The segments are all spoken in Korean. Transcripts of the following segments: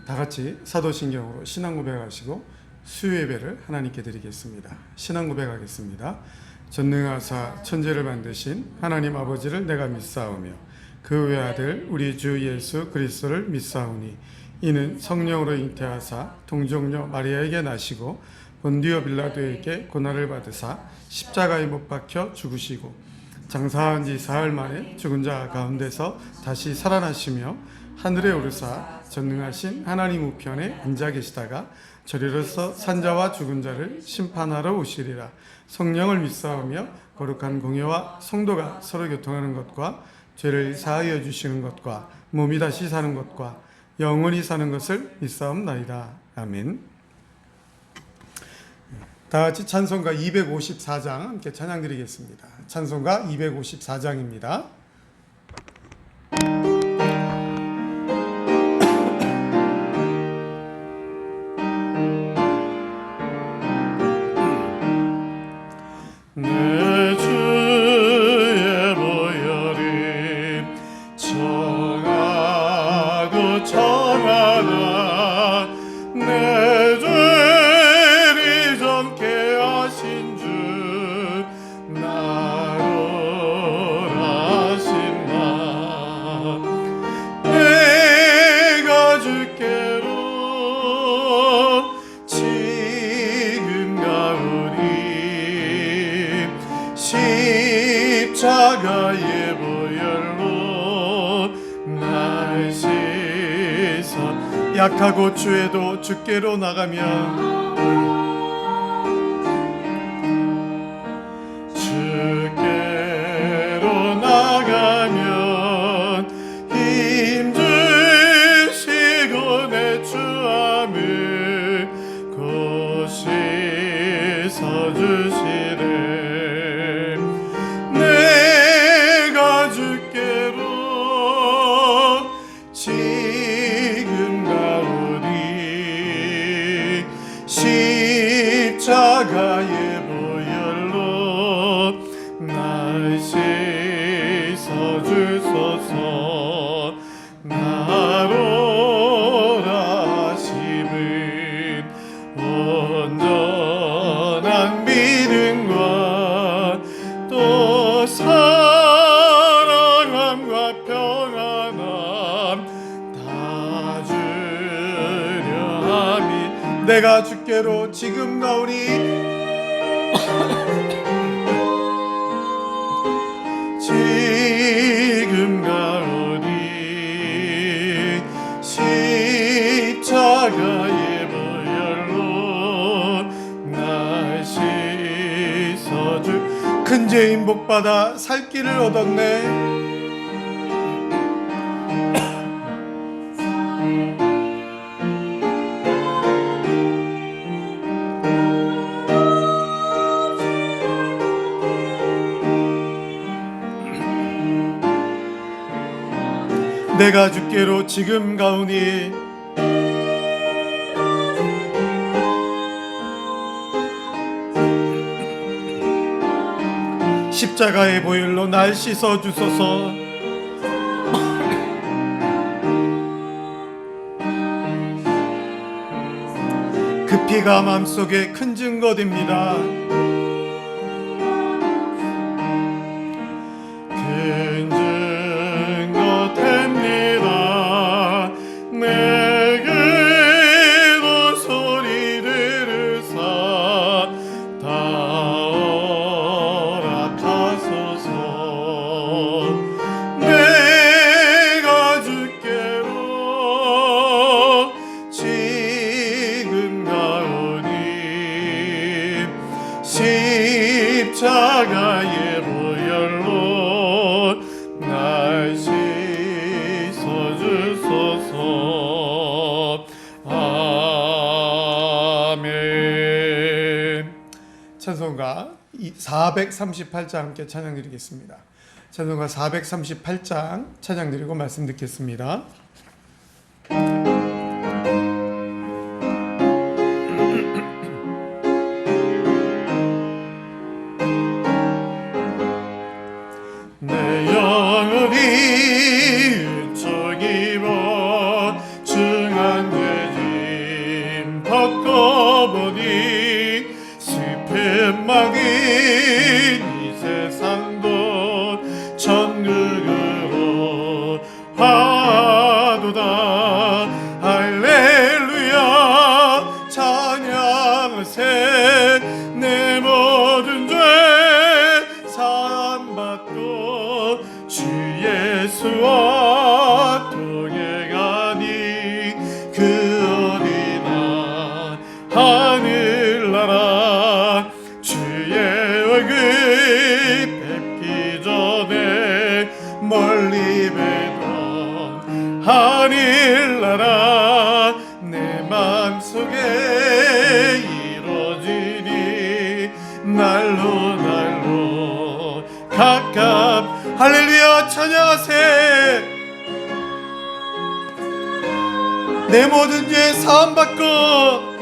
다 같이 사도신경으로 신앙 고백하시고 수요 예배를 하나님께 드리겠습니다. 신앙 고백하겠습니다. 전능하사 천지를 만드신 하나님 아버지를 내가 믿사오며 그 외아들 우리 주 예수 그리스도를 믿사오니 이는 성령으로 잉태하사 동정녀 마리아에게 나시고 본디오 빌라도에게 고난을 받으사 십자가에 못 박혀 죽으시고 장사한 지 사흘 만에 죽은 자 가운데서 다시 살아나시며 하늘에 오르사 전능하신 하나님 우편에 앉아 계시다가 저리로서 산자와 죽은 자를 심판하러 오시리라. 성령을 믿사오며 거룩한 공예와 성도가 서로 교통하는 것과 죄를 사하여 주시는 것과 몸이 다시 사는 것과 영원히 사는 것을 믿사옵나이다. 아멘. 다 같이 찬송가 254장 함께 찬양 드리겠습니다. 찬송가 254장입니다. 십자가의 보혈로 날 씻어 약하고 추해도 주께로 나가면 주께로 나가면 힘주시고 내 주함을 곧 씻어주시네. 십자가의 보혈로 날 씻어주소서. 나로 하심은 온전한 믿음과 또 사랑함과 평안함 다 주려 함이 내가 주께로 지금 가오니 지금 가오니 십자가의 보혈로 날 씻어주. 큰 죄인 복받아 살 길을 얻었네. 내가 주께로 지금 가오니 십자가의 보혈로 날 씻어주소서. 그 피가 마음속에 큰 증거됩니다. 큰 증거 됩니다. 내게도 소리 들으사 다 허락하소서. 내가 주께로 지금 가오니 십자가의 보혈로 날 씻어주소서. 아멘. 찬송가 438장 함께 찬양 드리겠습니다. 찬송가 438장 찬양 드리고 말씀 듣겠습니다. 내 영혼이 왼쪽 입어 중한 주 예수와 동행하니 그 어디나 하늘나라 주의 얼굴 뵙기 전에 멀리 뵈던 하늘나라 내 맘속에 이루어지니 날로 날로 가깝 할렐루야 찬양하세 내 모든 죄 사함받고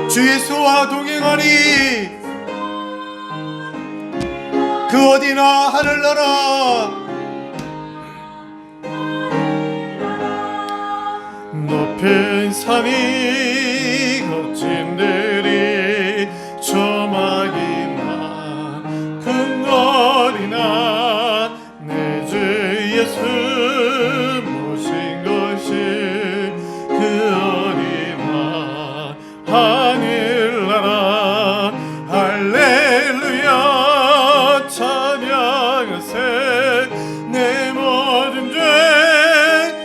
주 예수와 동행하니 그 어디나 하늘나라 높은 산이 거친 들이 조막이나 큰 거리나 내 주 예수 모신 것이 그 어디나 하늘나라 할렐루야 찬양하세 내 모든 죄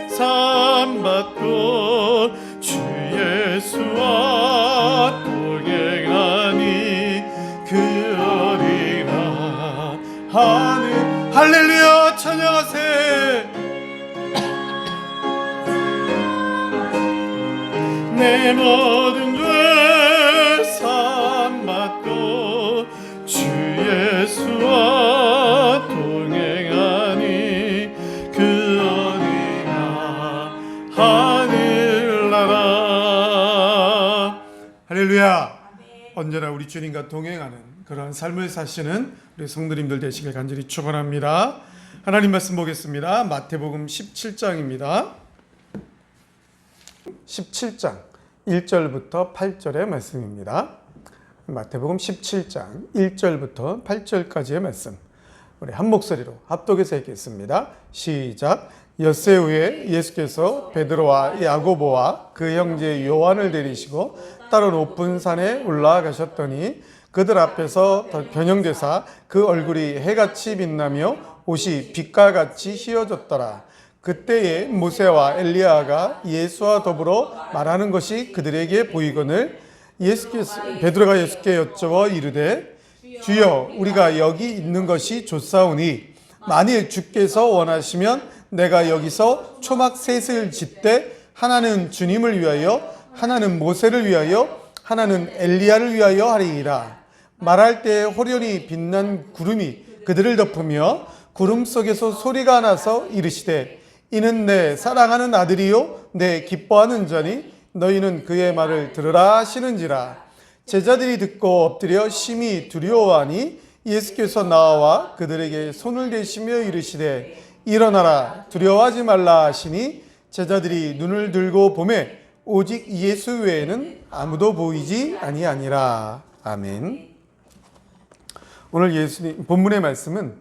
사함받고 주 예수와 동행하니 그 어디나 하늘 할렐루야 찬양하세 내 모든 죄 사함받고 주 예수와 동행하니 그 어디나 하늘나라 할렐루야 언제나 우리 주님과 동행하는 그런 삶을 사시는 우리 성도님들 되시길 간절히 축원합니다. 하나님 말씀 보겠습니다. 마태복음 17장입니다. 17장 1절부터 8절의 말씀입니다. 마태복음 17장 1절부터 8절까지의 말씀 우리 한 목소리로 합독해서 읽겠습니다. 시작. 엿새 후에 예수께서 베드로와 야고보와 그 형제 요한을 데리시고 따로 높은 산에 올라가셨더니 그들 앞에서 변형되사 그 얼굴이 해같이 빛나며 옷이 빛과 같이 휘어졌더라. 그때에 모세와 엘리야가 예수와 더불어 말하는 것이 그들에게 보이거늘 베드로가 예수께 여쭤어 이르되 주여 우리가 여기 있는 것이 좋사오니 만일 주께서 원하시면 내가 여기서 초막 셋을 짓되 하나는 주님을 위하여 하나는 모세를 위하여 하나는 엘리야를 위하여 하리이다. 말할 때 호련히 빛난 구름이 그들을 덮으며 구름 속에서 소리가 나서 이르시되 이는 내 사랑하는 아들이요 내 기뻐하는 자니 너희는 그의 말을 들으라 하시는지라. 제자들이 듣고 엎드려 심히 두려워하니 예수께서 나와 그들에게 손을 대시며 이르시되 일어나라 두려워하지 말라 하시니 제자들이 눈을 들고 보매 오직 예수 외에는 아무도 보이지 아니하니라. 아멘. 오늘 예수님 본문의 말씀은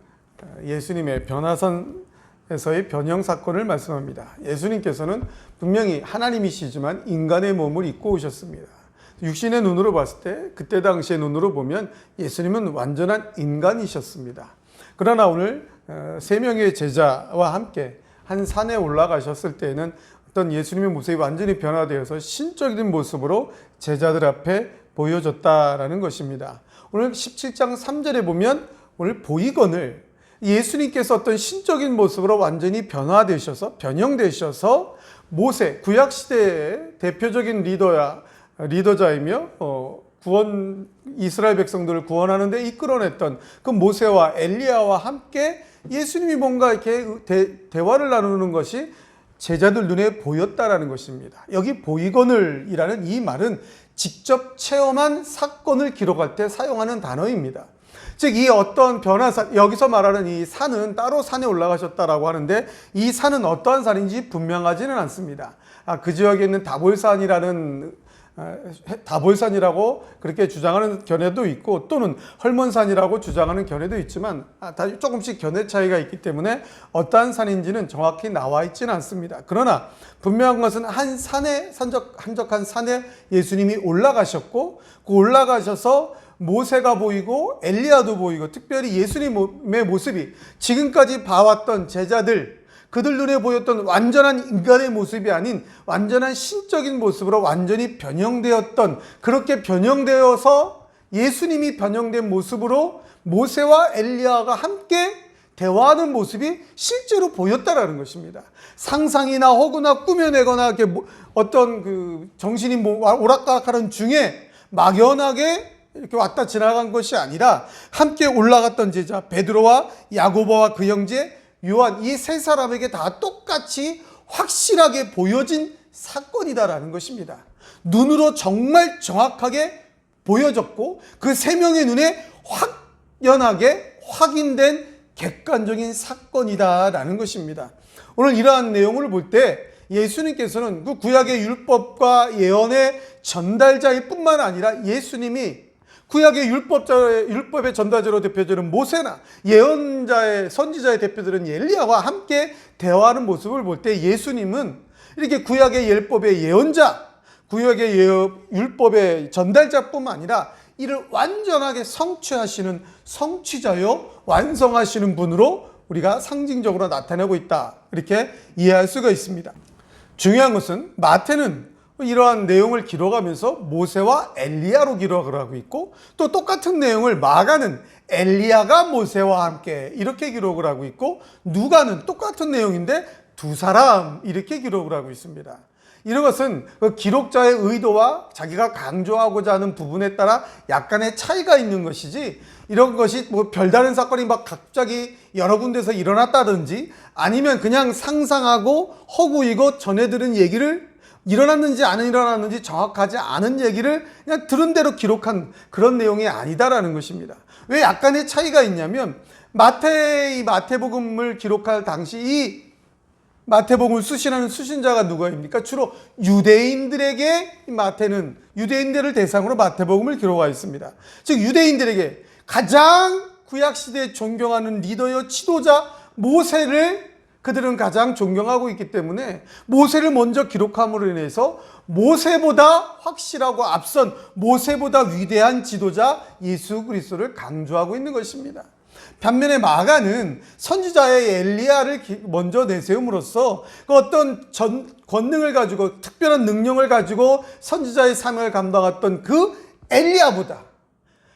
예수님의 변화선에서의 변형 사건을 말씀합니다. 예수님께서는 분명히 하나님이시지만 인간의 몸을 입고 오셨습니다. 육신의 눈으로 봤을 때 그때 당시의 눈으로 보면 예수님은 완전한 인간이셨습니다. 그러나 오늘 세 명의 제자와 함께 한 산에 올라가셨을 때에는 어떤 예수님의 모습이 완전히 변화되어서 신적인 모습으로 제자들 앞에 보여졌다라는 것입니다. 오늘 17장 3절에 보면 오늘 보이거늘 예수님께서 어떤 신적인 모습으로 완전히 변형되셔서 모세 구약시대의 대표적인 리더자이며 이스라엘 백성들을 구원하는 데 이끌어냈던 그 모세와 엘리야와 함께 예수님이 뭔가 이렇게 대화를 나누는 것이 제자들 눈에 보였다라는 것입니다. 여기 보이거늘이라는 이 말은 직접 체험한 사건을 기록할 때 사용하는 단어입니다. 즉 이 어떤 변화산, 여기서 말하는 이 산은 따로 산에 올라가셨다라고 하는데 이 산은 어떠한 산인지 분명하지는 않습니다. 그 지역에 있는 다볼산이라고 그렇게 주장하는 견해도 있고 또는 헐몬산이라고 주장하는 견해도 있지만 다 조금씩 견해 차이가 있기 때문에 어떠한 산인지는 정확히 나와 있지는 않습니다. 그러나 분명한 것은 한 산에 한적한 산에 예수님이 올라가셨고 그 올라가셔서 모세가 보이고 엘리야도 보이고 특별히 예수님의 모습이 지금까지 봐왔던 제자들, 그들 눈에 보였던 완전한 인간의 모습이 아닌 완전한 신적인 모습으로 완전히 변형되었던, 그렇게 변형되어서 예수님이 변형된 모습으로 모세와 엘리야가 함께 대화하는 모습이 실제로 보였다라는 것입니다. 상상이나 허구나 꾸며내거나 이렇게 어떤 그 정신이 오락가락하는 중에 막연하게 이렇게 왔다 지나간 것이 아니라 함께 올라갔던 제자 베드로와 야고보와 그 형제 요한, 이 세 사람에게 다 똑같이 확실하게 보여진 사건이다라는 것입니다. 눈으로 정말 정확하게 보여졌고 그 세 명의 눈에 확연하게 확인된 객관적인 사건이다라는 것입니다. 오늘 이러한 내용을 볼 때 예수님께서는 그 구약의 율법과 예언의 전달자일 뿐만 아니라 예수님이 구약의 율법의 전달자로 대표되는 모세나 예언자의 선지자의 대표들은 엘리야와 함께 대화하는 모습을 볼 때 예수님은 이렇게 구약의 율법의 예언자, 구약의 율법의 전달자뿐만 아니라 이를 완전하게 성취하시는 성취자요 완성하시는 분으로 우리가 상징적으로 나타내고 있다, 이렇게 이해할 수가 있습니다. 중요한 것은 마태는 이러한 내용을 기록하면서 모세와 엘리야로 기록을 하고 있고, 또 똑같은 내용을 마가는 엘리야가 모세와 함께 이렇게 기록을 하고 있고, 누가는 똑같은 내용인데 두 사람 이렇게 기록을 하고 있습니다. 이런 것은 그 기록자의 의도와 자기가 강조하고자 하는 부분에 따라 약간의 차이가 있는 것이지, 이런 것이 뭐 별다른 사건이 막 갑자기 여러 군데서 일어났다든지 아니면 그냥 상상하고 허구이고 전해 들은 얘기를 일어났는지 안 일어났는지 정확하지 않은 얘기를 그냥 들은 대로 기록한 그런 내용이 아니다라는 것입니다. 왜 약간의 차이가 있냐면 마태복음을 기록할 당시 이 마태복음을 수신하는 수신자가 누구입니까? 주로 유대인들에게 마태는 유대인들을 대상으로 마태복음을 기록하였습니다. 즉 유대인들에게 가장 구약시대에 존경하는 리더요 지도자 모세를 그들은 가장 존경하고 있기 때문에 모세를 먼저 기록함으로 인해서 모세보다 확실하고 앞선 모세보다 위대한 지도자 예수 그리스도를 강조하고 있는 것입니다. 반면에 마가는 선지자의 엘리야를 먼저 내세움으로써 그 어떤 권능을 가지고 특별한 능력을 가지고 선지자의 사명을 감당했던 그 엘리야보다,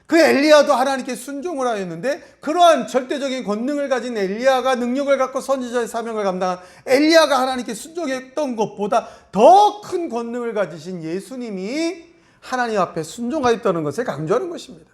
그 엘리야도 하나님께 순종을 하였는데 그러한 절대적인 권능을 가진 엘리야가, 능력을 갖고 선지자의 사명을 감당한 엘리야가 하나님께 순종했던 것보다 더 큰 권능을 가지신 예수님이 하나님 앞에 순종하였다는 것을 강조하는 것입니다.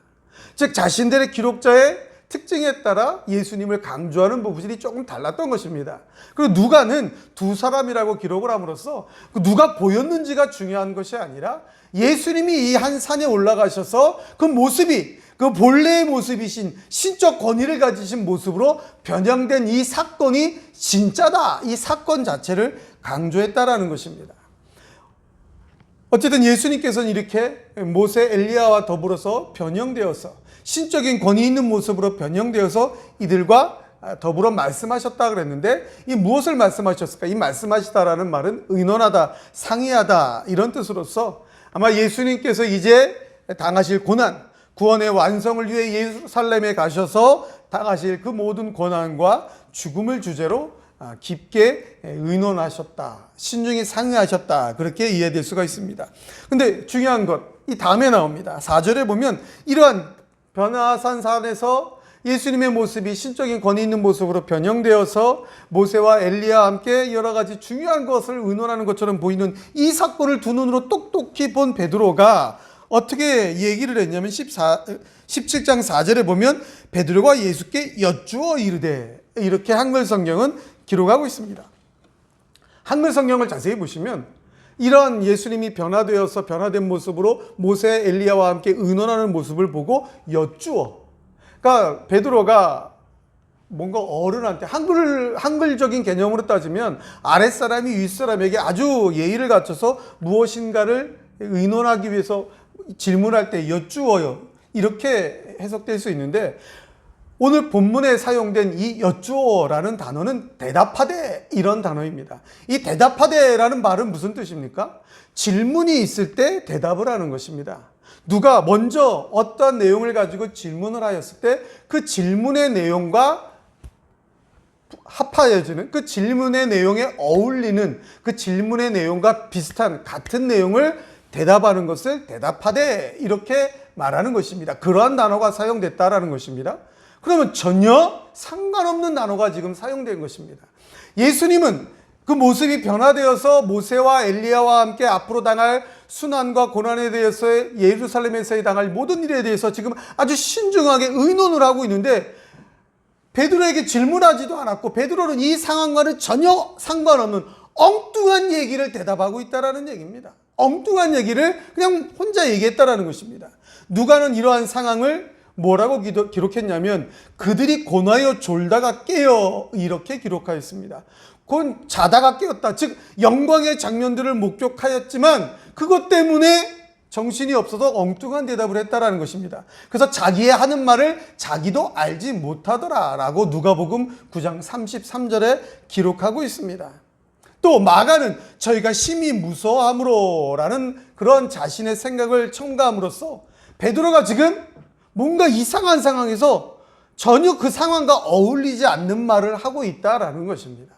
즉 자신들의 기록자의 특징에 따라 예수님을 강조하는 부분이 조금 달랐던 것입니다. 그리고 누가는 두 사람이라고 기록을 함으로써 누가 보였는지가 중요한 것이 아니라 예수님이 이 한 산에 올라가셔서 그 모습이 그 본래의 모습이신 신적 권위를 가지신 모습으로 변형된 이 사건이 진짜다, 이 사건 자체를 강조했다라는 것입니다. 어쨌든 예수님께서는 이렇게 모세, 엘리야와 더불어서 변형되어서 신적인 권위 있는 모습으로 변형되어서 이들과 더불어 말씀하셨다 그랬는데, 이 무엇을 말씀하셨을까? 이 말씀하시다라는 말은 의논하다, 상의하다 이런 뜻으로서 아마 예수님께서 이제 당하실 고난, 구원의 완성을 위해 예루살렘에 가셔서 당하실 그 모든 고난과 죽음을 주제로 깊게 의논하셨다, 신중히 상의하셨다, 그렇게 이해될 수가 있습니다. 근데 중요한 것, 이 다음에 나옵니다. 4절에 보면 이러한 변화산산에서 예수님의 모습이 신적인 권위 있는 모습으로 변형되어서 모세와 엘리야와 함께 여러 가지 중요한 것을 의논하는 것처럼 보이는 이 사건을 두 눈으로 똑똑히 본 베드로가 어떻게 얘기를 했냐면 17장 4절에 보면 베드로가 예수께 여쭈어 이르되, 이렇게 한글 성경은 기록하고 있습니다. 한글 성경을 자세히 보시면 이런 예수님이 변화되어서 변화된 모습으로 모세, 엘리야와 함께 의논하는 모습을 보고 여쭈어, 그러니까 베드로가 뭔가 어른한테 한글적인 개념으로 따지면 아랫사람이 윗사람에게 아주 예의를 갖춰서 무엇인가를 의논하기 위해서 질문할 때 여쭈어요, 이렇게 해석될 수 있는데, 오늘 본문에 사용된 이 여쭈어라는 단어는 대답하되, 이런 단어입니다. 이 대답하되라는 말은 무슨 뜻입니까? 질문이 있을 때 대답을 하는 것입니다. 누가 먼저 어떤 내용을 가지고 질문을 하였을 때 그 질문의 내용과 합하여지는, 그 질문의 내용에 어울리는, 그 질문의 내용과 비슷한 같은 내용을 대답하는 것을 대답하되 이렇게 말하는 것입니다. 그러한 단어가 사용됐다라는 것입니다. 그러면 전혀 상관없는 단어가 지금 사용된 것입니다. 예수님은 그 모습이 변화되어서 모세와 엘리야와 함께 앞으로 당할 순환과 고난에 대해서, 예루살렘에서의 당할 모든 일에 대해서 지금 아주 신중하게 의논을 하고 있는데 베드로에게 질문하지도 않았고 베드로는 이 상황과는 전혀 상관없는 엉뚱한 얘기를 대답하고 있다는 얘기입니다. 엉뚱한 얘기를 그냥 혼자 얘기했다는 것입니다. 누가는 이러한 상황을 뭐라고 기록했냐면 그들이 고나여 졸다가 깨어 이렇게 기록하였습니다. 곧 자다가 깨었다. 즉 영광의 장면들을 목격하였지만 그것 때문에 정신이 없어서 엉뚱한 대답을 했다라는 것입니다. 그래서 자기의 하는 말을 자기도 알지 못하더라라고 누가복음 9장 33절에 기록하고 있습니다. 또 마가는 저희가 심히 무서워함으로라는 그런 자신의 생각을 첨가함으로써 베드로가 지금 뭔가 이상한 상황에서 전혀 그 상황과 어울리지 않는 말을 하고 있다라는 것입니다.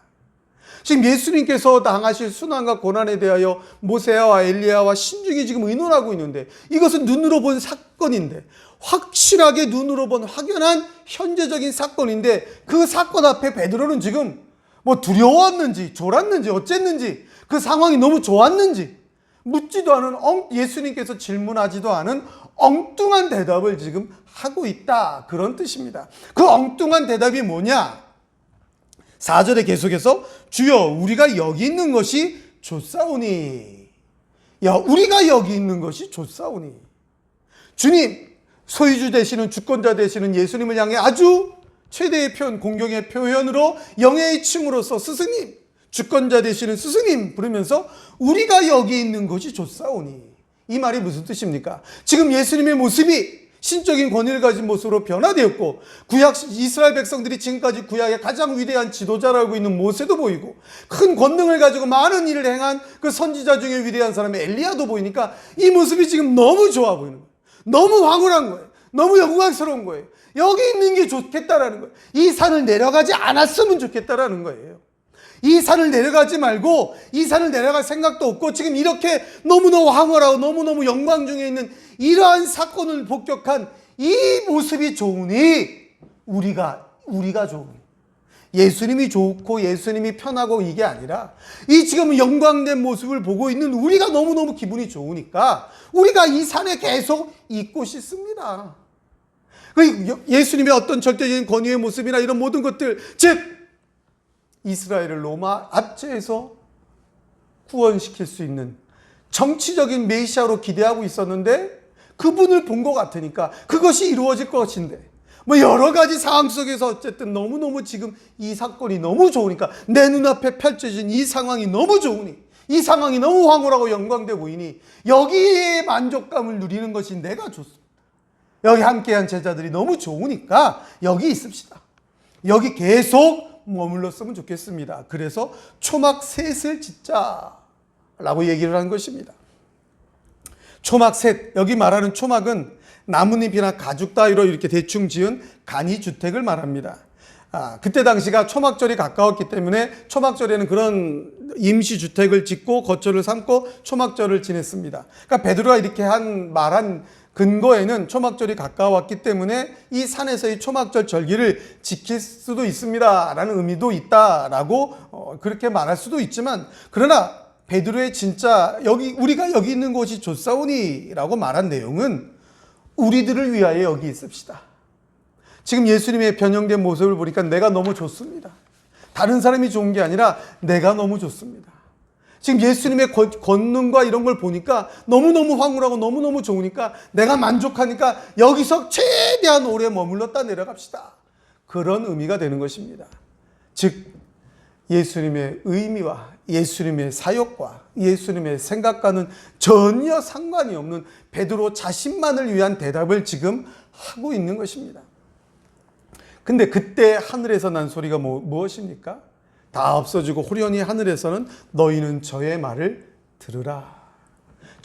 지금 예수님께서 당하실 순환과 고난에 대하여 모세와 엘리야와 신중히 지금 의논하고 있는데 이것은 눈으로 본 사건인데 확실하게 눈으로 본 확연한 현재적인 사건인데 그 사건 앞에 베드로는 지금 뭐 두려웠는지 졸았는지 어쨌는지 그 상황이 너무 좋았는지 묻지도 않은 예수님께서 질문하지도 않은 엉뚱한 대답을 지금 하고 있다 그런 뜻입니다. 그 엉뚱한 대답이 뭐냐? 4절에 계속해서 주여 우리가 여기 있는 것이 좋사오니 우리가 여기 있는 것이 좋사오니 주님 소유주 되시는 주권자 되시는 예수님을 향해 아주 최대의 표현 공경의 표현으로 영예의 칭으로서 스승님 주권자 되시는 스승님 부르면서 우리가 여기 있는 것이 좋사오니 이 말이 무슨 뜻입니까? 지금 예수님의 모습이 신적인 권위를 가진 모습으로 변화되었고 구약 이스라엘 백성들이 지금까지 구약의 가장 위대한 지도자라고 있는 모세도 보이고 큰 권능을 가지고 많은 일을 행한 그 선지자 중에 위대한 사람의 엘리야도 보이니까 이 모습이 지금 너무 좋아 보이는 거예요. 너무 황홀한 거예요. 너무 영광스러운 거예요. 여기 있는 게 좋겠다라는 거예요. 이 산을 내려가지 않았으면 좋겠다라는 거예요. 이 산을 내려가지 말고 이 산을 내려갈 생각도 없고 지금 이렇게 너무너무 황홀하고 너무너무 영광 중에 있는 이러한 사건을 복격한 이 모습이 좋으니 우리가 좋으니 예수님이 좋고 예수님이 편하고 이게 아니라 이 지금 영광된 모습을 보고 있는 우리가 너무너무 기분이 좋으니까 우리가 이 산에 계속 있고 싶습니다. 예수님의 어떤 절대적인 권위의 모습이나 이런 모든 것들 즉 이스라엘을 로마 압제에서 구원시킬 수 있는 정치적인 메시아로 기대하고 있었는데 그분을 본 것 같으니까 그것이 이루어질 것인데 뭐 여러 가지 상황 속에서 어쨌든 너무너무 지금 이 사건이 너무 좋으니까 내 눈앞에 펼쳐진 이 상황이 너무 좋으니 이 상황이 너무 황홀하고 영광돼 보이니 여기에 만족감을 누리는 것이 내가 좋습니다. 여기 함께한 제자들이 너무 좋으니까 여기 있읍시다. 여기 계속 머물렀으면 좋겠습니다. 그래서 초막 셋을 짓자라고 얘기를 한 것입니다. 초막 셋, 여기 말하는 초막은 나뭇잎이나 가죽 따위로 이렇게 대충 지은 간이 주택을 말합니다. 그때 당시가 초막절이 가까웠기 때문에 초막절에는 그런 임시 주택을 짓고 거처를 삼고 초막절을 지냈습니다. 그러니까 베드로가 이렇게 말한 근거에는 초막절이 가까웠기 때문에 이 산에서의 초막절 절기를 지킬 수도 있습니다 라는 의미도 있다라고 그렇게 말할 수도 있지만 그러나 베드로의 진짜 우리가 여기 있는 곳이 좋사오니 라고 말한 내용은 우리들을 위하여 여기 있읍시다. 지금 예수님의 변형된 모습을 보니까 내가 너무 좋습니다. 다른 사람이 좋은 게 아니라 내가 너무 좋습니다. 지금 예수님의 권능과 이런 걸 보니까 너무너무 황홀하고 너무너무 좋으니까 내가 만족하니까 여기서 최대한 오래 머물렀다 내려갑시다. 그런 의미가 되는 것입니다. 즉 예수님의 의미와 예수님의 사역과 예수님의 생각과는 전혀 상관이 없는 베드로 자신만을 위한 대답을 지금 하고 있는 것입니다. 근데 그때 하늘에서 난 소리가 무엇입니까? 다 없어지고 호련히 하늘에서는 너희는 저의 말을 들으라.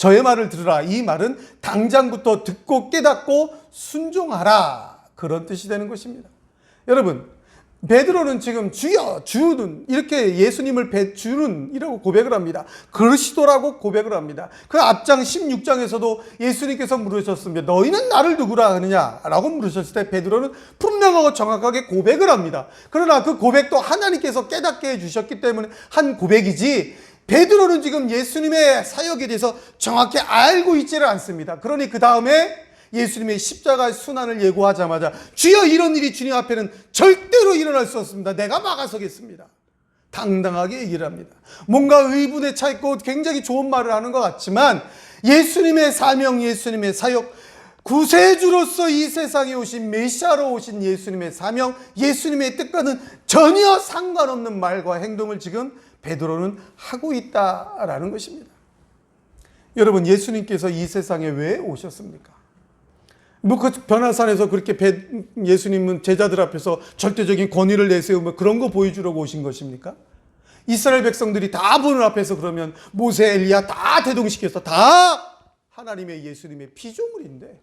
저의 말을 들으라. 이 말은 당장부터 듣고 깨닫고 순종하라. 그런 뜻이 되는 것입니다. 여러분, 베드로는 지금 주여, 주는 이렇게 예수님을 주는 이라고 고백을 합니다. 그리스도라고 고백을 합니다. 그 앞장 16장에서도 예수님께서 물으셨습니다. 너희는 나를 누구라 하느냐라고 물으셨을 때 베드로는 분명하고 정확하게 고백을 합니다. 그러나 그 고백도 하나님께서 깨닫게 해주셨기 때문에 한 고백이지, 베드로는 지금 예수님의 사역에 대해서 정확히 알고 있지를 않습니다. 그러니 그 다음에 예수님의 십자가의 순환을 예고하자마자 주여, 이런 일이 주님 앞에는 절대로 일어날 수 없습니다. 내가 막아서겠습니다. 당당하게 얘기를 합니다. 뭔가 의분에 차 있고 굉장히 좋은 말을 하는 것 같지만 예수님의 사명, 예수님의 사역, 구세주로서 이 세상에 오신 메시아로 오신 예수님의 사명, 예수님의 뜻과는 전혀 상관없는 말과 행동을 지금 베드로는 하고 있다라는 것입니다. 여러분, 예수님께서 이 세상에 왜 오셨습니까? 그 변화산에서 그렇게 예수님은 제자들 앞에서 절대적인 권위를 내세우며 그런 거 보여주려고 오신 것입니까? 이스라엘 백성들이 다 보는 앞에서 그러면 모세, 엘리야 다 대동시켜서 다 하나님의 예수님의 피조물인데,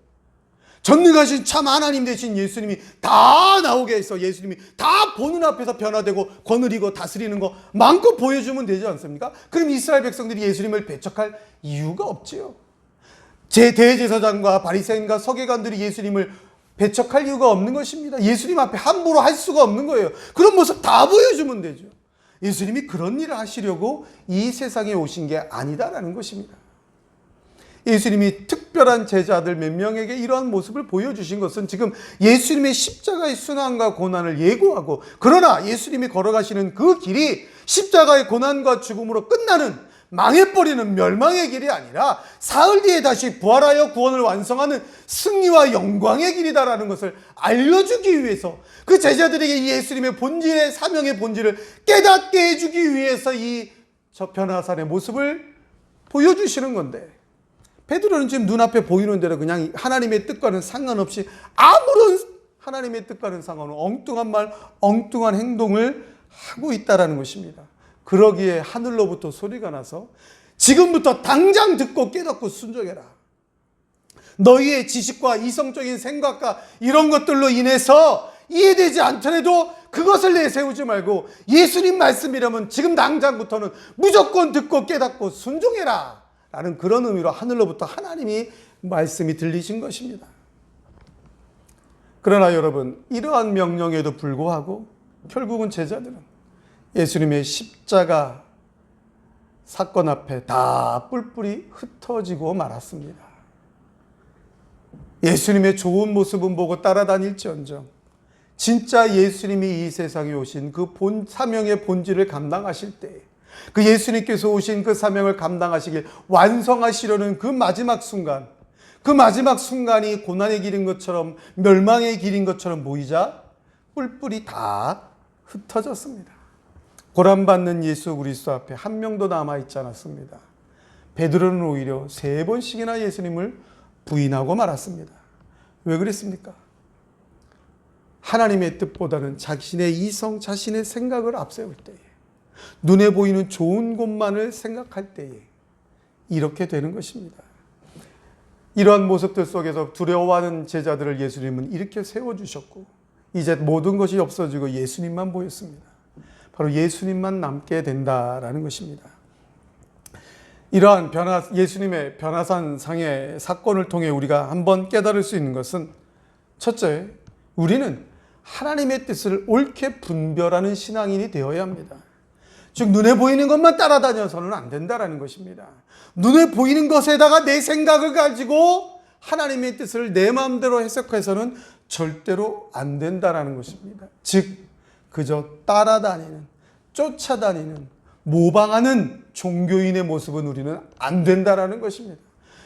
전능하신 참 하나님 되신 예수님이 다 나오게 해서 예수님이 다 보는 앞에서 변화되고 거느리고 다스리는 거 마음껏 보여주면 되지 않습니까? 그럼 이스라엘 백성들이 예수님을 배척할 이유가 없지요. 제 대제사장과 바리새인과 서기관들이 예수님을 배척할 이유가 없는 것입니다. 예수님 앞에 함부로 할 수가 없는 거예요. 그런 모습 다 보여주면 되죠. 예수님이 그런 일을 하시려고 이 세상에 오신 게 아니다라는 것입니다. 예수님이 특별한 제자들 몇 명에게 이러한 모습을 보여주신 것은 지금 예수님의 십자가의 순환과 고난을 예고하고, 그러나 예수님이 걸어가시는 그 길이 십자가의 고난과 죽음으로 끝나는 망해버리는 멸망의 길이 아니라 사흘 뒤에 다시 부활하여 구원을 완성하는 승리와 영광의 길이다라는 것을 알려주기 위해서, 그 제자들에게 예수님의 본질의 사명의 본질을 깨닫게 해주기 위해서 이 변화산의 모습을 보여주시는 건데, 베드로는 지금 눈앞에 보이는 대로 그냥 하나님의 뜻과는 상관없이 아무런 하나님의 뜻과는 상관없는 엉뚱한 말, 엉뚱한 행동을 하고 있다라는 것입니다. 그러기에 하늘로부터 소리가 나서 지금부터 당장 듣고 깨닫고 순종해라. 너희의 지식과 이성적인 생각과 이런 것들로 인해서 이해되지 않더라도 그것을 내세우지 말고 예수님 말씀이라면 지금 당장부터는 무조건 듣고 깨닫고 순종해라 라는 그런 의미로 하늘로부터 하나님이 말씀이 들리신 것입니다. 그러나 여러분, 이러한 명령에도 불구하고 결국은 제자들은 예수님의 십자가 사건 앞에 다 뿔뿔이 흩어지고 말았습니다. 예수님의 좋은 모습은 보고 따라다닐지언정 진짜 예수님이 이 세상에 오신 그 사명의 본질을 감당하실 때, 그 예수님께서 오신 그 사명을 감당하시길 완성하시려는 그 마지막 순간, 그 마지막 순간이 고난의 길인 것처럼 멸망의 길인 것처럼 보이자 뿔뿔이 다 흩어졌습니다. 고난받는 예수 그리스도 앞에 한 명도 남아있지 않았습니다. 베드로는 오히려 3번씩이나 예수님을 부인하고 말았습니다. 왜 그랬습니까? 하나님의 뜻보다는 자신의 이성, 자신의 생각을 앞세울 때에, 눈에 보이는 좋은 것만을 생각할 때에 이렇게 되는 것입니다. 이러한 모습들 속에서 두려워하는 제자들을 예수님은 이렇게 세워주셨고, 이제 모든 것이 없어지고 예수님만 보였습니다. 바로 예수님만 남게 된다라는 것입니다. 이러한 예수님의 변화산 상의 사건을 통해 우리가 한번 깨달을 수 있는 것은, 첫째, 우리는 하나님의 뜻을 옳게 분별하는 신앙인이 되어야 합니다. 즉, 눈에 보이는 것만 따라다녀서는 안 된다라는 것입니다. 눈에 보이는 것에다가 내 생각을 가지고 하나님의 뜻을 내 마음대로 해석해서는 절대로 안 된다라는 것입니다. 즉, 그저 따라다니는, 쫓아다니는, 모방하는 종교인의 모습은 우리는 안 된다라는 것입니다.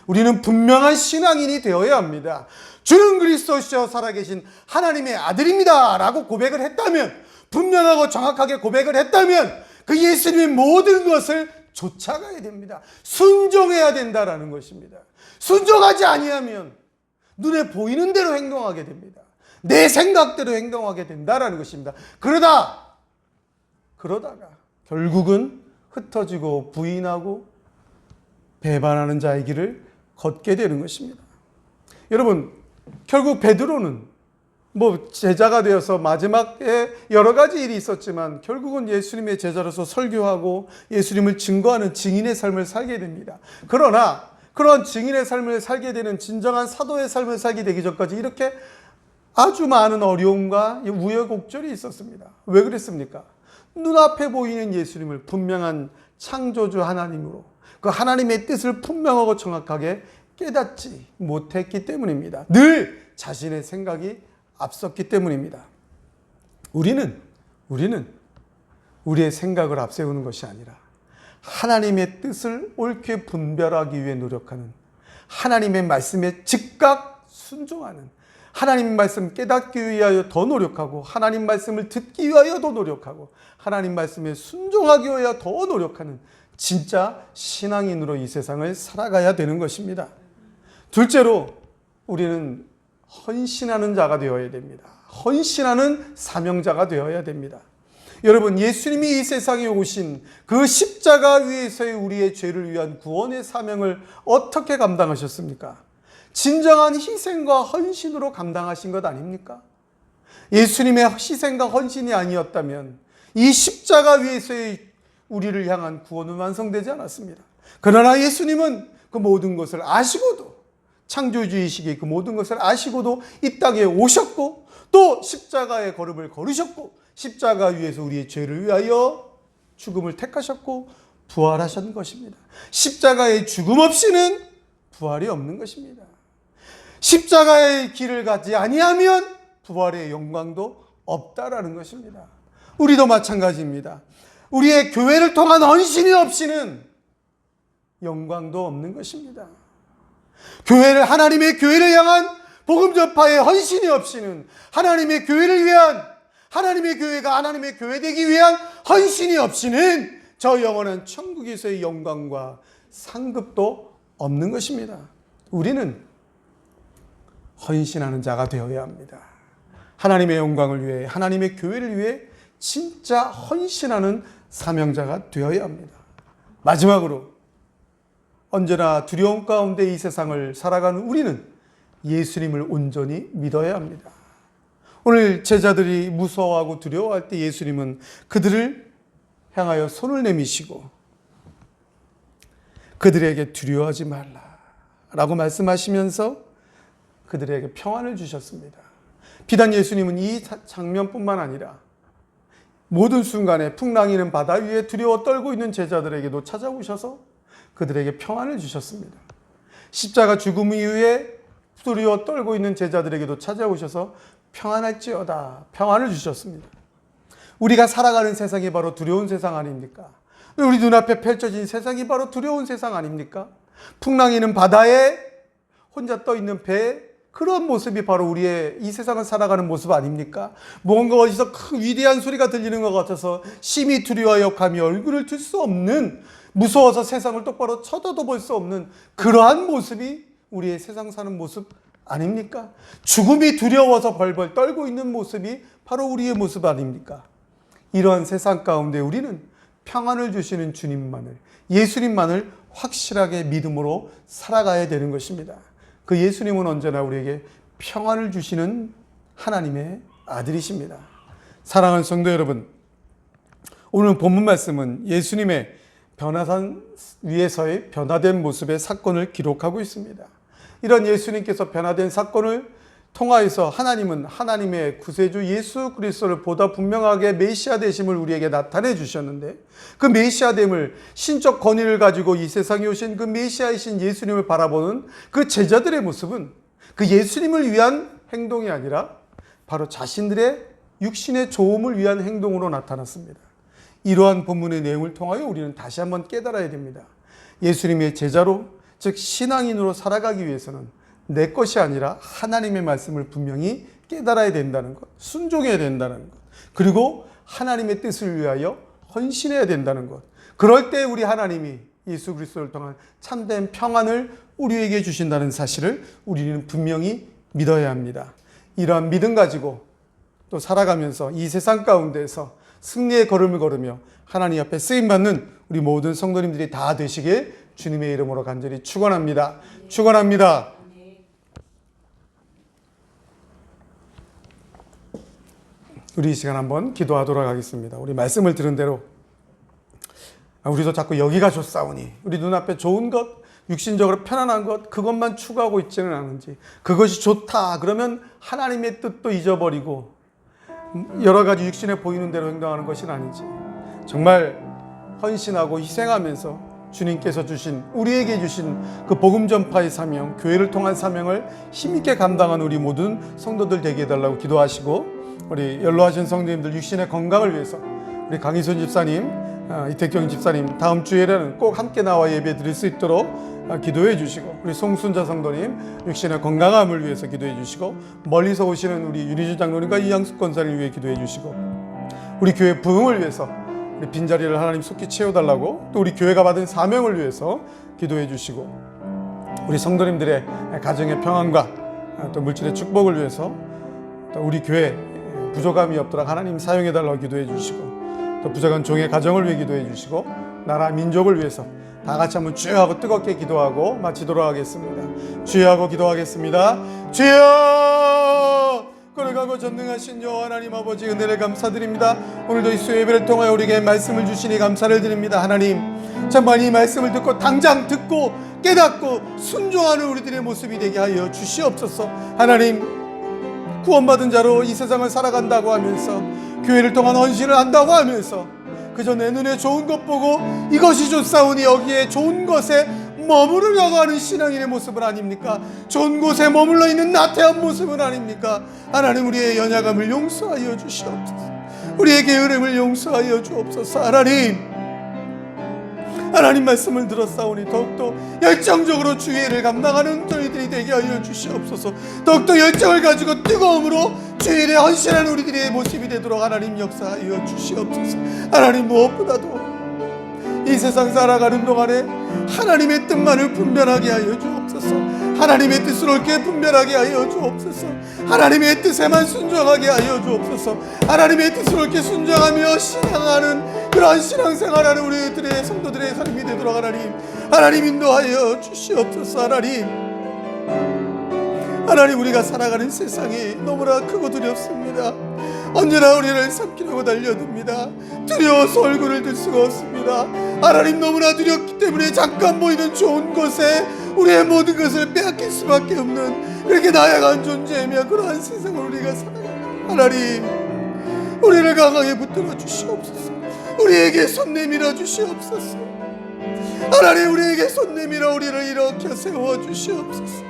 우리는 분명한 신앙인이 되어야 합니다. 주는 그리스도시여 살아계신 하나님의 아들입니다 라고 고백을 했다면, 분명하고 정확하게 고백을 했다면 그 예수님의 모든 것을 쫓아가야 됩니다. 순종해야 된다라는 것입니다. 순종하지 아니하면 눈에 보이는 대로 행동하게 됩니다. 내 생각대로 행동하게 된다라는 것입니다. 그러다가 결국은 흩어지고 부인하고 배반하는 자의 길을 걷게 되는 것입니다. 여러분, 결국 베드로는 제자가 되어서 마지막에 여러 가지 일이 있었지만 결국은 예수님의 제자로서 설교하고 예수님을 증거하는 증인의 삶을 살게 됩니다. 그러나 그런 증인의 삶을 살게 되는 진정한 사도의 삶을 살게 되기 전까지 이렇게 아주 많은 어려움과 우여곡절이 있었습니다. 왜 그랬습니까? 눈앞에 보이는 예수님을 분명한 창조주 하나님으로 그 하나님의 뜻을 분명하고 정확하게 깨닫지 못했기 때문입니다. 늘 자신의 생각이 앞섰기 때문입니다. 우리는 우리의 생각을 앞세우는 것이 아니라 하나님의 뜻을 옳게 분별하기 위해 노력하는, 하나님의 말씀에 즉각 순종하는, 하나님 말씀 깨닫기 위하여 더 노력하고, 하나님 말씀을 듣기 위하여 더 노력하고, 하나님 말씀에 순종하기 위하여 더 노력하는 진짜 신앙인으로 이 세상을 살아가야 되는 것입니다. 둘째로 우리는 헌신하는 자가 되어야 됩니다. 헌신하는 사명자가 되어야 됩니다. 여러분, 예수님이 이 세상에 오신 그 십자가 위에서의 우리의 죄를 위한 구원의 사명을 어떻게 감당하셨습니까? 진정한 희생과 헌신으로 감당하신 것 아닙니까? 예수님의 희생과 헌신이 아니었다면 이 십자가 위에서의 우리를 향한 구원은 완성되지 않았습니다. 그러나 예수님은 그 모든 것을 아시고도, 창조주이시기에 그 모든 것을 아시고도 이 땅에 오셨고 또 십자가의 걸음을 걸으셨고 십자가 위에서 우리의 죄를 위하여 죽음을 택하셨고 부활하신 것입니다. 십자가의 죽음 없이는 부활이 없는 것입니다. 십자가의 길을 가지 아니하면 부활의 영광도 없다라는 것입니다. 우리도 마찬가지입니다. 우리의 교회를 통한 헌신이 없이는 영광도 없는 것입니다. 하나님의 교회를 향한 복음 전파의 헌신이 없이는, 하나님의 교회를 위한, 하나님의 교회가 하나님의 교회 되기 위한 헌신이 없이는 저 영원한 천국에서의 영광과 상급도 없는 것입니다. 우리는 헌신하는 자가 되어야 합니다. 하나님의 영광을 위해, 하나님의 교회를 위해 진짜 헌신하는 사명자가 되어야 합니다. 마지막으로 언제나 두려움 가운데 이 세상을 살아가는 우리는 예수님을 온전히 믿어야 합니다. 오늘 제자들이 무서워하고 두려워할 때 예수님은 그들을 향하여 손을 내미시고 그들에게 두려워하지 말라라고 말씀하시면서 그들에게 평안을 주셨습니다. 비단 예수님은 이 장면뿐만 아니라 모든 순간에 풍랑이는 바다 위에 두려워 떨고 있는 제자들에게도 찾아오셔서 그들에게 평안을 주셨습니다. 십자가 죽음 이후에 두려워 떨고 있는 제자들에게도 찾아오셔서 평안할지어다 평안을 주셨습니다. 우리가 살아가는 세상이 바로 두려운 세상 아닙니까? 우리 눈앞에 펼쳐진 세상이 바로 두려운 세상 아닙니까? 풍랑이는 바다에 혼자 떠 있는 배, 그런 모습이 바로 우리의 이 세상을 살아가는 모습 아닙니까? 뭔가 어디서 큰 위대한 소리가 들리는 것 같아서 심히 두려워하여 감히 얼굴을 들 수 없는, 무서워서 세상을 똑바로 쳐다도 볼 수 없는 그러한 모습이 우리의 세상 사는 모습 아닙니까? 죽음이 두려워서 벌벌 떨고 있는 모습이 바로 우리의 모습 아닙니까? 이러한 세상 가운데 우리는 평안을 주시는 주님만을, 예수님만을 확실하게 믿음으로 살아가야 되는 것입니다. 그 예수님은 언제나 우리에게 평안을 주시는 하나님의 아들이십니다. 사랑하는 성도 여러분, 오늘 본문 말씀은 예수님의 변화산 위에서의 변화된 모습의 사건을 기록하고 있습니다. 이런 예수님께서 변화된 사건을 통하여서 하나님은 하나님의 구세주 예수 그리스도를 보다 분명하게 메시아 되심을 우리에게 나타내 주셨는데, 그 메시아됨을, 신적 권위를 가지고 이 세상에 오신 그 메시아이신 예수님을 바라보는 그 제자들의 모습은 그 예수님을 위한 행동이 아니라 바로 자신들의 육신의 좋음을 위한 행동으로 나타났습니다. 이러한 본문의 내용을 통하여 우리는 다시 한번 깨달아야 됩니다. 예수님의 제자로, 즉 신앙인으로 살아가기 위해서는 내 것이 아니라 하나님의 말씀을 분명히 깨달아야 된다는 것, 순종해야 된다는 것, 그리고 하나님의 뜻을 위하여 헌신해야 된다는 것. 그럴 때 우리 하나님이 예수 그리스도를 통한 참된 평안을 우리에게 주신다는 사실을 우리는 분명히 믿어야 합니다. 이러한 믿음 가지고 또 살아가면서 이 세상 가운데서 승리의 걸음을 걸으며 하나님 앞에 쓰임받는 우리 모든 성도님들이 다 되시길 주님의 이름으로 간절히 축원합니다. 축원합니다. 우리 이 시간 한번 기도하도록 하겠습니다. 우리 말씀을 들은 대로 우리도 자꾸 여기가 좋사오니, 우리 눈앞에 좋은 것, 육신적으로 편안한 것, 그것만 추구하고 있지는 않은지, 그것이 좋다 그러면 하나님의 뜻도 잊어버리고 여러 가지 육신에 보이는 대로 행동하는 것이 아닌지, 정말 헌신하고 희생하면서 주님께서 주신, 우리에게 주신 그 복음 전파의 사명, 교회를 통한 사명을 힘있게 감당한 우리 모든 성도들 되게 해달라고 기도하시고, 우리 연로하신 성도님들 육신의 건강을 위해서 우리 강희순 집사님, 이택경 집사님 다음 주에는 꼭 함께 나와 예배 드릴 수 있도록 기도해 주시고, 우리 송순자 성도님 육신의 건강함을 위해서 기도해 주시고, 멀리서 오시는 우리 윤희주 장로님과 이양숙 권사를 위해 기도해 주시고, 우리 교회 부흥을 위해서 우리 빈자리를 하나님 속히 채워달라고, 또 우리 교회가 받은 사명을 위해서 기도해 주시고, 우리 성도님들의 가정의 평안과 또 물질의 축복을 위해서, 또 우리 교회 부족함이 없도록 하나님 사용해달라고 기도해 주시고, 또 부족한 종의 가정을 위해 기도해 주시고, 나라 민족을 위해서 다 같이 한번 주여 하고 뜨겁게 기도하고 마치도록 하겠습니다. 주여 하고 기도하겠습니다. 주여! 거룩하고 전능하신 여호와 하나님 아버지, 은혜를 감사드립니다. 오늘도 이 수요예배를 통하여 우리에게 말씀을 주시니 감사를 드립니다. 하나님, 정말 이 말씀을 듣고 당장 듣고 깨닫고 순종하는 우리들의 모습이 되게 하여 주시옵소서. 하나님, 구원받은 자로 이 세상을 살아간다고 하면서, 교회를 통한 헌신을 한다고 하면서, 그저 내 눈에 좋은 것 보고 이것이 좋사오니 여기에 좋은 것에 머무르려고 하는 신앙인의 모습은 아닙니까? 좋은 곳에 머물러 있는 나태한 모습은 아닙니까? 하나님, 우리의 연약함을 용서하여 주시옵소서. 우리의 게으름을 용서하여 주옵소서. 하나님 말씀을 들었사오니 더욱더 열정적으로 주의 일을 감당하는 저희들이 되게 하여 주시옵소서. 더욱더 열정을 가지고 뜨거움으로 주의 일에 헌신하는 우리들의 모습이 되도록 하나님 역사하여 주시옵소서. 하나님, 무엇보다도 이 세상 살아가는 동안에 하나님의 뜻만을 분별하게 하여 주옵소서. 하나님의 뜻을 옳게 분별하게 하여 주옵소서. 하나님의 뜻에만 순종하게 하여 주옵소서. 하나님의 뜻을 옳게 순종하며 신앙하는 그러한 신앙생활하는 우리들의 성도들의 삶이 되도록 하나님 인도하여 주시옵소서. 하나님, 우리가 살아가는 세상이 너무나 크고 두렵습니다. 언제나 우리를 삼키려고 달려듭니다. 두려워서 얼굴을 들 수가 없습니다. 하나님, 너무나 두렵기 때문에 잠깐 보이는 좋은 것에 우리의 모든 것을 빼앗길 수밖에 없는 그렇게 나약한 존재이며 그러한 세상을 우리가 살아갑니다. 하나님, 우리를 강하게 붙들어 주시옵소서. 우리에게 손 내밀어 주시옵소서. 하나님, 우리에게 손 내밀어 우리를 일으켜 세워 주시옵소서.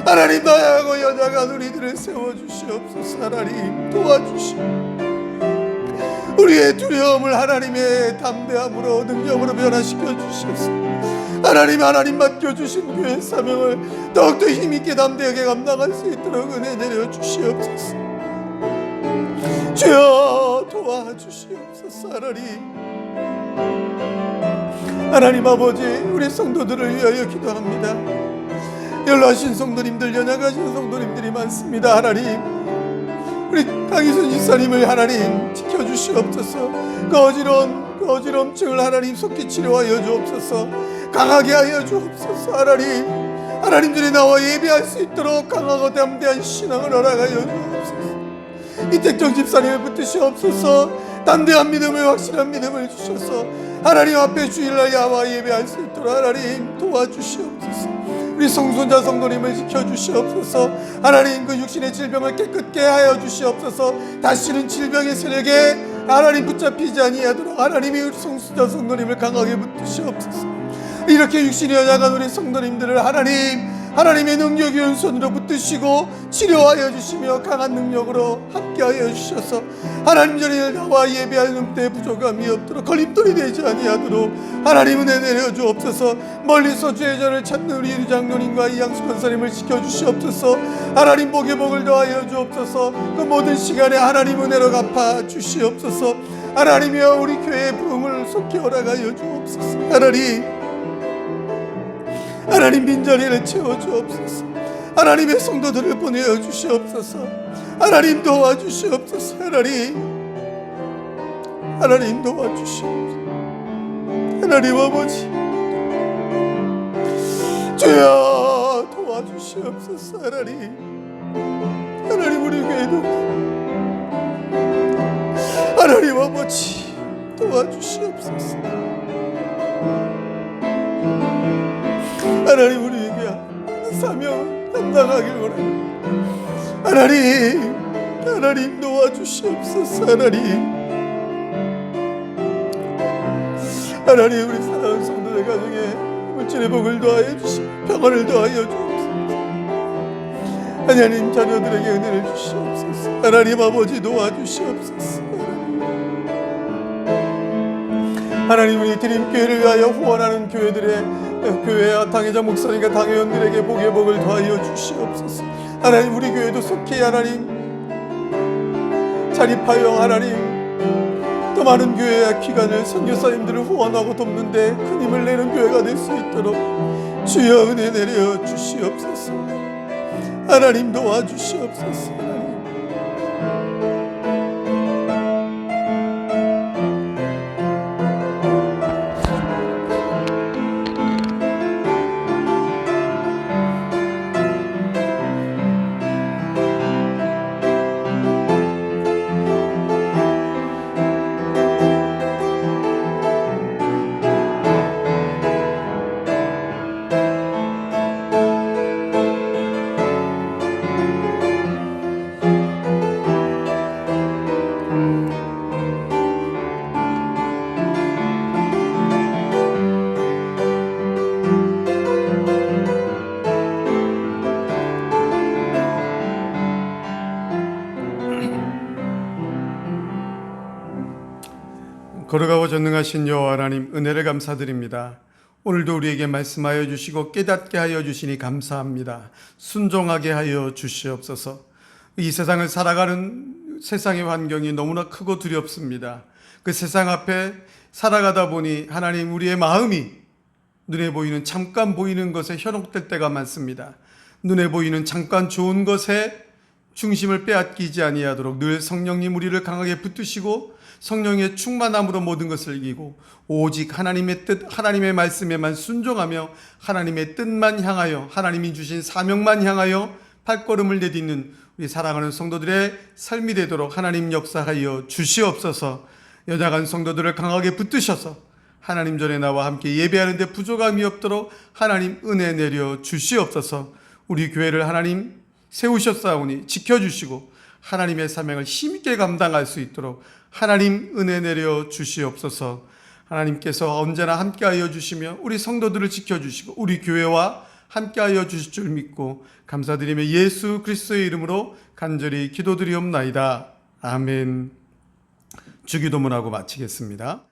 하나님, 나약하고 연약한 우리들을 세워 주시옵소서. 하나님, 도와주시옵소서. 우리의 두려움을 하나님의 담대함으로 능력으로 변화시켜 주시옵소서. 하나님 맡겨주신 교회 사명을 더욱더 힘있게 담대하게 감당할 수 있도록 은혜 내려 주시옵소서. 주여, 도와주시옵소서. 하나님 아버지, 우리 성도들을 위하여 기도합니다. 연로하신 성도님들, 연약하신 성도님들이 많습니다. 하나님, 우리 강희순 집사님을 하나님 지켜주시옵소서. 그 어지럼증을 하나님 속히 치료하여 주옵소서. 강하게 하여 주옵소서. 하나님들이 나와 예배할 수 있도록 강하고 담대한 신앙을 허락하여 주옵소서. 이택정 집사님을 붙드시옵소서. 담대한 믿음을, 확실한 믿음을 주셔서 하나님 앞에 주일날 나와 예배할 수 있도록 하나님 도와주시옵소서. 우리 성순자 성도님을 지켜주시옵소서. 하나님, 그 육신의 질병을 깨끗게 하여 주시옵소서. 다시는 질병의 세력에 하나님 붙잡히지 아니하도록 하나님이 우리 성순자 성도님을 강하게 붙드시옵소서. 이렇게 육신이 연약한 우리 성도님들을 하나님의 능력이 왼손으로 붙드시고 치료하여 주시며 강한 능력으로 함께하여 주셔서 하나님 전에 나와 예배하는 때 부족함이 없도록 걸림돌이 되지 아니하도록 하나님 은혜 내려 주옵소서. 멀리서 주의 전을 찾는 우리 장로님과 이양숙 권사님을 지켜주시옵소서. 하나님, 복에 복을 더하여 주옵소서. 그 모든 시간에 하나님 은혜로 갚아 주시옵소서. 하나님이여, 우리 교회의 부흥을 속히 허락하여 주옵소서. 하나님 빈자리를 채워주옵소서. 하나님의 성도들을 보내어 주시옵소서. 하나님 도와주시옵소서. 하나님 도와주시옵소서. 하나님 아버지, 주여 도와주시옵소서. 하나님 우리 교회도 하나님 아버지 도와주시옵소서. 하나님 우리 교회 사명 감당하길 원합니다. 하나님 도와주시옵소서. 하나님 우리 사랑하는 성도들 가정에 물질의 복을 더하여 주시고 평안을 더하여 주옵소서. 하나님 자녀들에게 은혜를 주시옵소서. 하나님 아버지 도와주시옵소서. 하나님 우리 드림교회를 위하여 후원하는 교회와 당회장 목사님과 당회원들에게 복의 복을 더하여 주시옵소서. 하나님 우리 교회도 속히 하나님 자립하여 하나님 더 많은 교회와 기관을 선교사님들을 후원하고 돕는데 큰 힘을 내는 교회가 될 수 있도록 주여 은혜 내려 주시옵소서. 하나님 도와주시옵소서. 걸어가고 전능하신 여호와 하나님 은혜를 감사드립니다. 오늘도 우리에게 말씀하여 주시고 깨닫게 하여 주시니 감사합니다. 순종하게 하여 주시옵소서. 이 세상을 살아가는 세상의 환경이 너무나 크고 두렵습니다. 그 세상 앞에 살아가다 보니 하나님 우리의 마음이 눈에 보이는 잠깐 보이는 것에 현혹될 때가 많습니다. 눈에 보이는 잠깐 좋은 것에 중심을 빼앗기지 아니하도록 늘 성령님 우리를 강하게 붙드시고 성령의 충만함으로 모든 것을 이기고 오직 하나님의 뜻, 하나님의 말씀에만 순종하며 하나님의 뜻만 향하여 하나님이 주신 사명만 향하여 발걸음을 내딛는 우리 사랑하는 성도들의 삶이 되도록 하나님 역사하여 주시옵소서. 연약한 성도들을 강하게 붙드셔서 하나님 전에 나와 함께 예배하는 데 부족함이 없도록 하나님 은혜 내려 주시옵소서. 우리 교회를 하나님 세우셨사오니 지켜주시고 하나님의 사명을 힘있게 감당할 수 있도록 하나님 은혜 내려 주시옵소서. 하나님께서 언제나 함께하여 주시며 우리 성도들을 지켜주시고 우리 교회와 함께하여 주실 줄 믿고 감사드리며 예수 그리스도의 이름으로 간절히 기도드리옵나이다. 아멘. 주기도문하고 마치겠습니다.